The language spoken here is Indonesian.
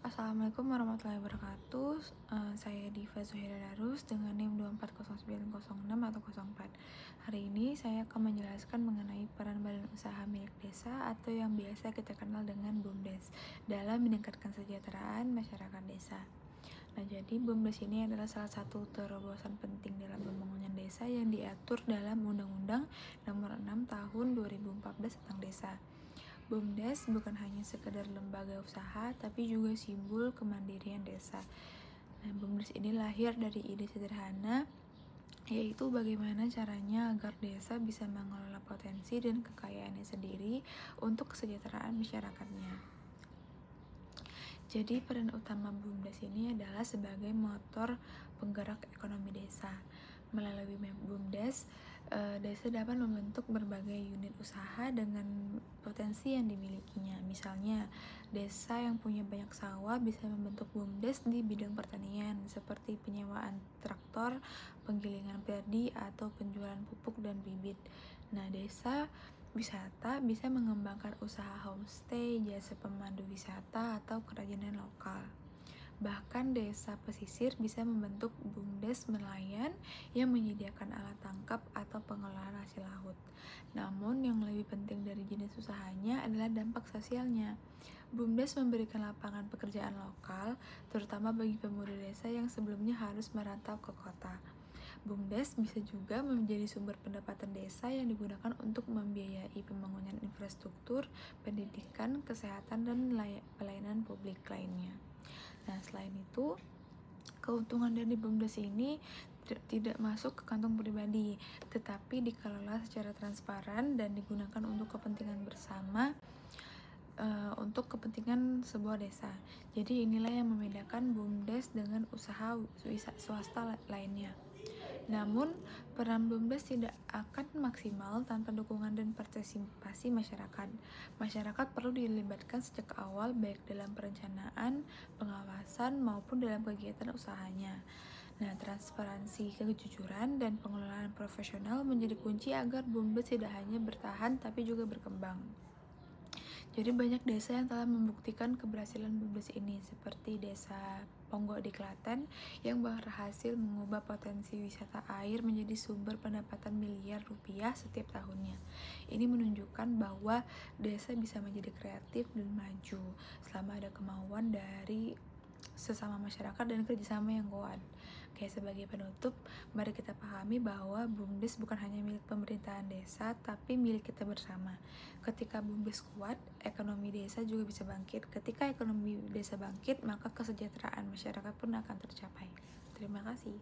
Assalamualaikum warahmatullahi wabarakatuh. Saya Diva Zuhaira Darus dengan NIM 240906 atau 04. Hari ini saya akan menjelaskan mengenai peran badan usaha milik desa atau yang biasa kita kenal dengan BUMDes dalam meningkatkan kesejahteraan masyarakat desa. Nah, jadi BUMDes ini adalah salah satu terobosan penting dalam pembangunan desa yang diatur dalam Undang-Undang Nomor 6 Tahun 2014 tentang desa. BUMDes bukan hanya sekedar lembaga usaha, tapi juga simbol kemandirian desa. Nah, BUMDes ini lahir dari ide sederhana, yaitu bagaimana caranya agar desa bisa mengelola potensi dan kekayaannya sendiri untuk kesejahteraan masyarakatnya. Jadi peran utama BUMDes ini adalah sebagai motor penggerak ekonomi desa. Melalui BUMDes, desa dapat membentuk berbagai unit usaha dengan potensi yang dimilikinya. Misalnya, desa yang punya banyak sawah bisa membentuk BUMDes di bidang pertanian, seperti penyewaan traktor, penggilingan padi, atau penjualan pupuk dan bibit. Nah, desa wisata bisa mengembangkan usaha homestay, jasa pemandu wisata, atau kerajinan lokal. Bahkan desa pesisir bisa membentuk BUMDes nelayan yang menyediakan alat tangkap atau pengelolaan hasil laut. Namun yang lebih penting dari jenis usahanya adalah dampak sosialnya. BUMDes memberikan lapangan pekerjaan lokal, terutama bagi pemuda desa yang sebelumnya harus merantau ke kota. BUMDes bisa juga menjadi sumber pendapatan desa yang digunakan untuk membiayai pembangunan infrastruktur, pendidikan, kesehatan, dan pelayanan publik lainnya. Nah, selain itu, keuntungan dari BUMDes ini tidak masuk ke kantong pribadi, tetapi dikelola secara transparan dan digunakan untuk kepentingan bersama, untuk kepentingan sebuah desa. Jadi inilah yang membedakan BUMDes dengan usaha swasta lainnya. Namun, peran BUMDes tidak akan maksimal tanpa dukungan dan partisipasi masyarakat. Masyarakat perlu dilibatkan sejak awal, baik dalam perencanaan, pengawasan, maupun dalam kegiatan usahanya. Nah, transparansi, kejujuran, dan pengelolaan profesional menjadi kunci agar BUMDes tidak hanya bertahan, tapi juga berkembang. Jadi banyak desa yang telah membuktikan keberhasilan BUMDes ini, seperti desa Ponggok di Klaten yang berhasil mengubah potensi wisata air menjadi sumber pendapatan miliar rupiah setiap tahunnya. Ini menunjukkan bahwa desa bisa menjadi kreatif dan maju selama ada kemauan dari sesama masyarakat dan kerjasama yang kuat. Oke, sebagai penutup, mari kita pahami bahwa BUMDes bukan hanya milik pemerintahan desa, tapi milik kita bersama. Ketika BUMDes kuat, ekonomi desa juga bisa bangkit. Ketika ekonomi desa bangkit, maka kesejahteraan masyarakat pun akan tercapai. Terima kasih.